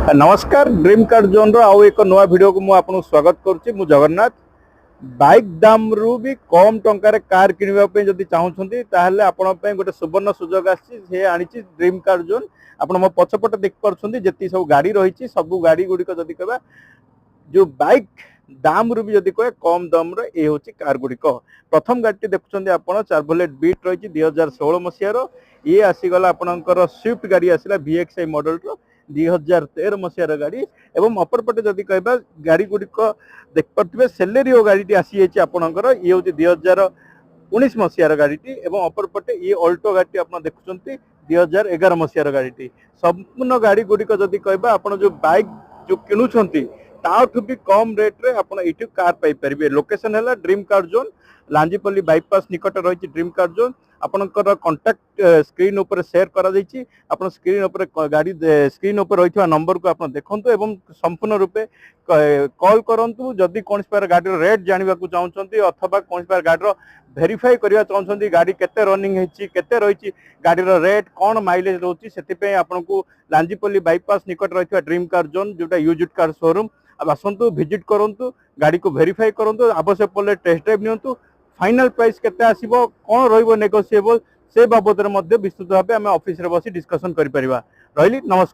नमस्कार dream car zone रो आउ एक नवा वीडियो को मु आपन स्वागत करुच्ची। मु जगन्नाथ बाइक दाम रु भी कम टंकार कार किनिबा पे जदि चाहुछंती ताहले आपण पे गोटे सुवर्ण सुजोग आछि से आनिछि ड्रीम कार जोन। आपण मो पछपट देख परछंती जेति सब गाड़ी रहिछि सब गाड़ी गुडी को जदि कहबा जो बाइक दाम रु भी जदि कहे कम दाम रो ए होछि कार गुडी को। प्रथम गाड़ी देखुछंती आपण चार्वलेट बीट रहिछि 2016 मसिया रो। ये आसी गला आपनकर स्विफ्ट गाड़ी आसिला VXI मॉडल रो 2013 मसिया रो गाड़ी। एवं अपर पटे जदि कहबा गाड़ी गुडी को देख परथिबे सेलेरियो गाड़ी आसी जाइछि आपनकर ये होछि 2019 मसिया रो गाड़ी एवं अपर पटे ये ऑल्टो गाड़ी आपण देखुछंती 2011 मसिया रो गाड़ी। संपूर्ण गाड़ी गुडी को जदि कहबा आपण जो बाइक जो किनुछंती ताठु भी कम रेट रे आपण एठु कार पाई परिबे। लोकेशन हैला ड्रीम कार जोन लांजीपल्ली बाईपास निकट रही ड्रीम कार जोन। आपनकर कांटेक्ट स्क्रीन ऊपर शेयर करा जाइछि। आपण स्क्रीन ऊपर गाड़ी स्क्रीन ऊपर रहितवा नंबर को आपण देखंतु एवं संपूर्ण रूपे कॉल करंतु जदि कोन स्पार गाड़ी रेट जानिबा को चाहउछंती अथवा कोन स्पार गाड़ी वेरीफाई करिया चाहउछंती गाड़ी केते रनिंग हेछि केते रहिछि गाड़ी रो रेट कोन माइलेज रहउछि सेति पे आपनको लांजीपल्ली बाईपास निकट रहितवा ड्रीम कार जोन जोटा यूज्ड कार शोरूम अब आसंतु विजिट करंतु गाड़ी को वेरीफाई करंतु आवश्यक पड़े टेस्ट ड्राइव नियंतु। फाइनल प्राइस केते आसीबो कोन रहइबो नेगोशिएबल से बाबद रे मध्ये विस्तृत भाबे हम ऑफिस रे बसी डिस्कशन करि परिबा। रहिली नमस्कार।